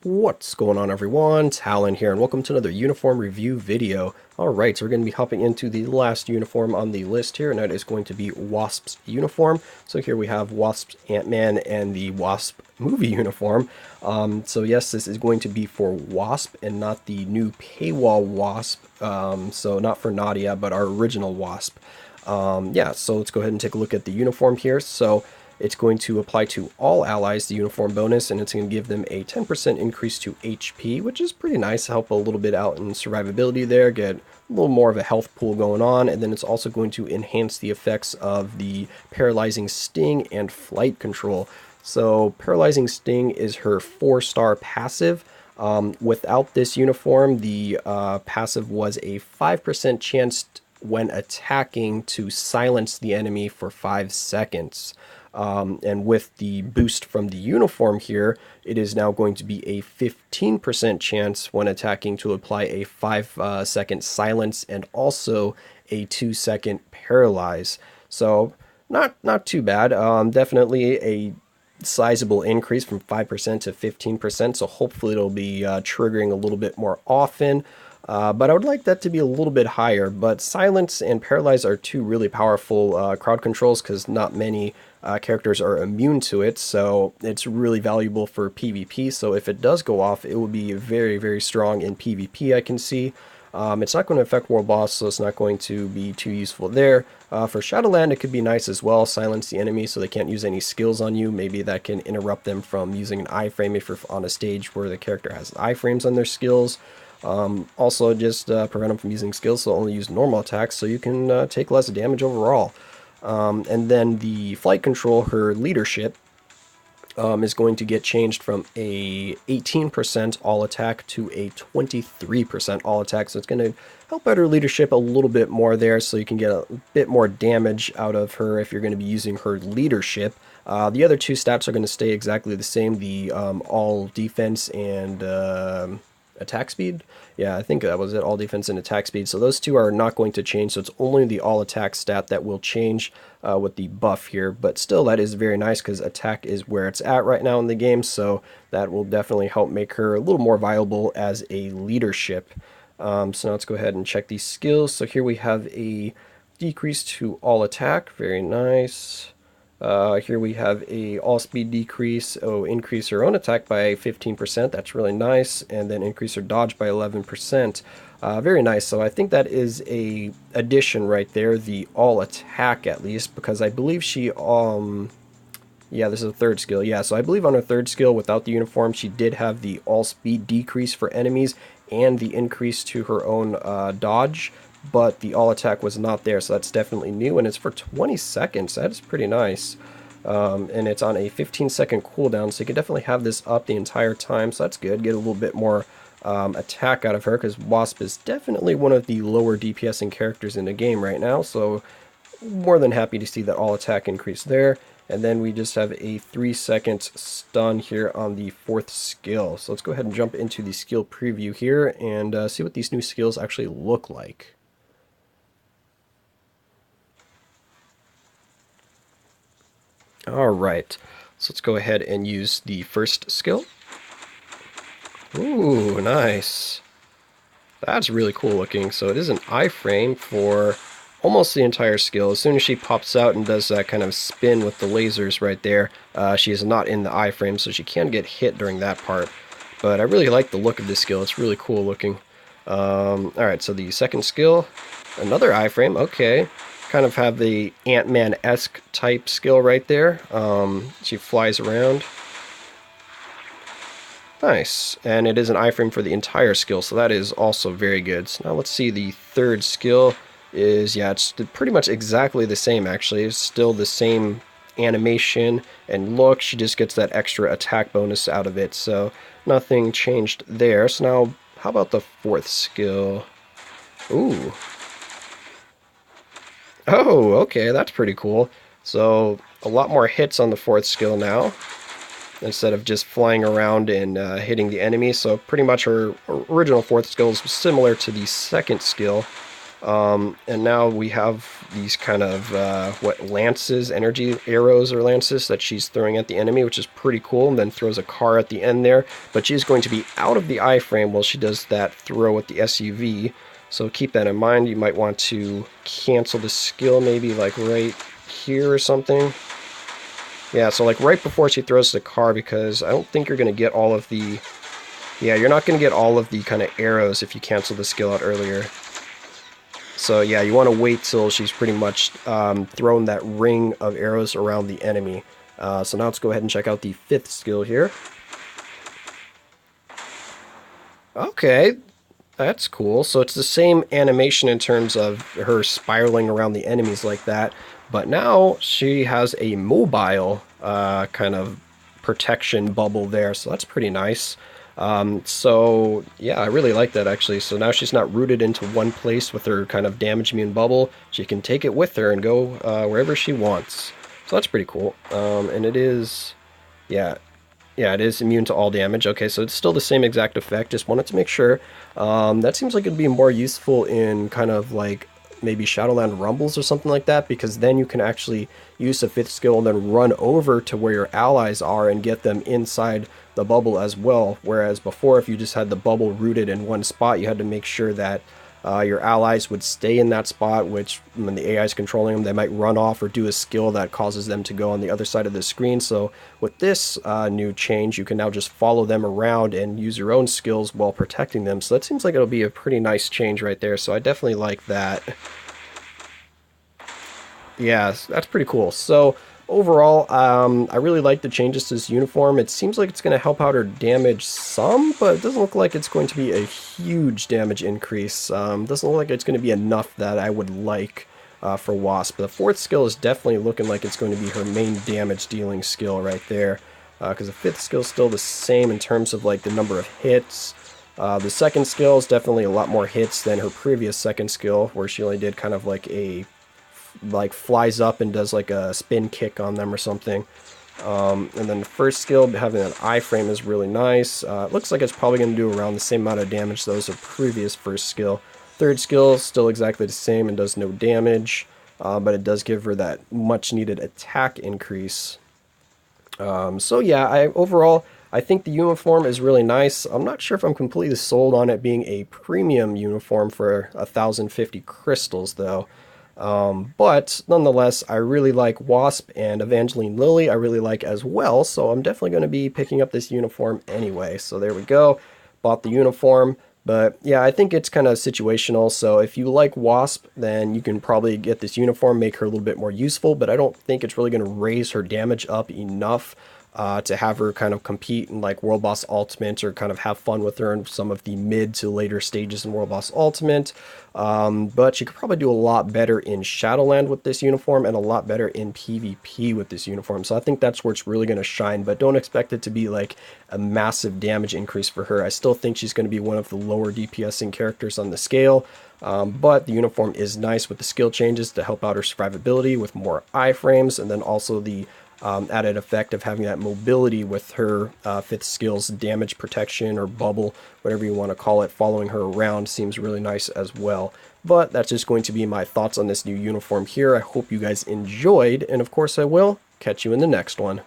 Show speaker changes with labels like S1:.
S1: What's going on, everyone? Talen here, and welcome to another uniform review video. Alright, so we're going to be hopping into the last uniform on the list here, and that is going to be Wasp's uniform. So here we have Wasp's Ant-Man and the Wasp movie uniform. So yes, this is going to be for Wasp and not the new paywall Wasp. So not for Nadia, but our original Wasp. Yeah, so let's go ahead and take a look at the uniform here. So it's going to apply to all allies, the uniform bonus, and it's going to give them a 10% increase to HP, which is pretty nice. Help a little bit out in survivability there, get a little more of a health pool going on, and then it's also going to enhance the effects of the paralyzing sting and flight control. So paralyzing sting is her 4-star passive. Without this uniform, the passive was a 5% chance when attacking to silence the enemy for 5 seconds. And with the boost from the uniform here, it is now going to be a 15% chance when attacking to apply a 5-second silence and also a 2-second paralyze. So not too bad. Definitely a sizable increase from 5% to 15%, so hopefully it'll be triggering a little bit more often. But I would like that to be a little bit higher. But Silence and Paralyze are two really powerful crowd controls because not many characters are immune to it, so it's really valuable for PvP. So if it does go off, it will be very, very strong in PvP, I can see. It's not going to affect World Boss, so it's not going to be too useful there. For Shadowland, it could be nice as well. Silence the enemy so they can't use any skills on you. Maybe that can interrupt them from using an iframe if you're on a stage where the character has iframes on their skills. Also, just prevent them from using skills, so only use normal attacks so you can take less damage overall. And then the flight control, her leadership, is going to get changed from a 18% all attack to a 23% all attack. So it's going to help out her leadership a little bit more there, so you can get a bit more damage out of her if you're going to be using her leadership. The other two stats are going to stay exactly the same, the all defense and attack speed. Yeah, I think that was it, all defense and attack speed. So those two are not going to change, so it's only the all attack stat that will change with the buff here. But still, that is very nice because attack is where it's at right now in the game, so that will definitely help make her a little more viable as a leadership. So now let's go ahead and check these skills. So here we have a decrease to all attack, very nice. Here we have a all speed decrease. Increase her own attack by 15%. That's really nice. And then increase her dodge by 11%. Very nice. So I think that is a addition right there, the all attack at least, because I believe she yeah, this is a third skill. Yeah, so I believe on her third skill without the uniform, she did have the all speed decrease for enemies and the increase to her own dodge, but the all attack was not there, so that's definitely new, and it's for 20 seconds. That is pretty nice. And it's on a 15-second cooldown, so you can definitely have this up the entire time, so that's good. Get a little bit more attack out of her, because Wasp is definitely one of the lower DPSing characters in the game right now, so more than happy to see that all attack increase there. And then we just have a 3-second stun here on the fourth skill. So let's go ahead and jump into the skill preview here and see what these new skills actually look like. Alright, so let's go ahead and use the first skill. Ooh, nice. That's really cool looking. So it is an iframe for almost the entire skill. As soon as she pops out and does that kind of spin with the lasers right there, she is not in the iframe, so she can get hit during that part. But I really like the look of this skill. It's really cool looking. Alright, so the second skill, another iframe. Okay. Kind of have the Ant-Man-esque type skill right there. She flies around. Nice, and it is an iframe for the entire skill, so that is also very good. So now let's see, the third skill is, yeah, it's pretty much exactly the same actually. It's still the same animation and look, she just gets that extra attack bonus out of it, so nothing changed there. So now, how about the fourth skill? Ooh. Oh, okay, that's pretty cool. So, a lot more hits on the fourth skill now, instead of just flying around and hitting the enemy. So pretty much her original fourth skill is similar to the second skill. And now we have these kind of, lances, energy arrows or lances that she's throwing at the enemy, which is pretty cool, and then throws a car at the end there. But she's going to be out of the iframe while she does that throw with the SUV. So keep that in mind. You might want to cancel the skill maybe like right here or something. Yeah, so like right before she throws the car, because I don't think you're going to get all of the... Yeah, you're not going to get all of the kind of arrows if you cancel the skill out earlier. So yeah, you want to wait till she's pretty much thrown that ring of arrows around the enemy. So now let's go ahead and check out the 5th skill here. Okay, that's cool. So it's the same animation in terms of her spiraling around the enemies like that, but now she has a mobile kind of protection bubble there, so that's pretty nice. So yeah, I really like that actually. So now she's not rooted into one place with her kind of damage immune bubble. She can take it with her and go wherever she wants. So that's pretty cool. And it is, yeah, yeah, it is immune to all damage. Okay, so it's still the same exact effect. Just wanted to make sure. That seems like it'd be more useful in kind of like maybe Shadowland Rumbles or something like that, because then you can actually use the 5th skill and then run over to where your allies are and get them inside the bubble as well. Whereas before, if you just had the bubble rooted in one spot, you had to make sure that your allies would stay in that spot, which when the AI is controlling them, they might run off or do a skill that causes them to go on the other side of the screen. So with this new change, you can now just follow them around and use your own skills while protecting them. So that seems like it'll be a pretty nice change right there. So I definitely like that. Yeah, that's pretty cool. So overall, I really like the changes to this uniform. It seems like it's going to help out her damage some, but it doesn't look like it's going to be a huge damage increase. Doesn't look like it's going to be enough that I would like for Wasp. The 4th skill is definitely looking like it's going to be her main damage dealing skill right there, because the 5th skill is still the same in terms of like the number of hits. The 2nd skill is definitely a lot more hits than her previous 2nd skill, where she only did kind of like flies up and does like a spin kick on them or something. And then the 1st skill, having an iframe, is really nice. It looks like it's probably going to do around the same amount of damage though as the previous 1st skill. 3rd skill, still exactly the same and does no damage, but it does give her that much needed attack increase. So yeah, overall, I think the uniform is really nice. I'm not sure if I'm completely sold on it being a premium uniform for 1,050 crystals though. But nonetheless, I really like Wasp, and Evangeline Lilly I really like as well, so I'm definitely going to be picking up this uniform anyway. So there we go, bought the uniform. But yeah, I think it's kind of situational, so if you like Wasp, then you can probably get this uniform, make her a little bit more useful, but I don't think it's really going to raise her damage up enough to have her kind of compete in like World Boss Ultimate, or kind of have fun with her in some of the mid to later stages in World Boss Ultimate. But she could probably do a lot better in Shadowland with this uniform, and a lot better in PvP with this uniform. So I think that's where it's really going to shine, but don't expect it to be like a massive damage increase for her. I still think she's going to be one of the lower DPSing characters on the scale. But the uniform is nice with the skill changes to help out her survivability with more iframes, and then also the added effect of having that mobility with her 5th skill's damage protection or bubble, whatever you want to call it, following her around seems really nice as well. But that's just going to be my thoughts on this new uniform here. I hope you guys enjoyed, and of course I will catch you in the next one.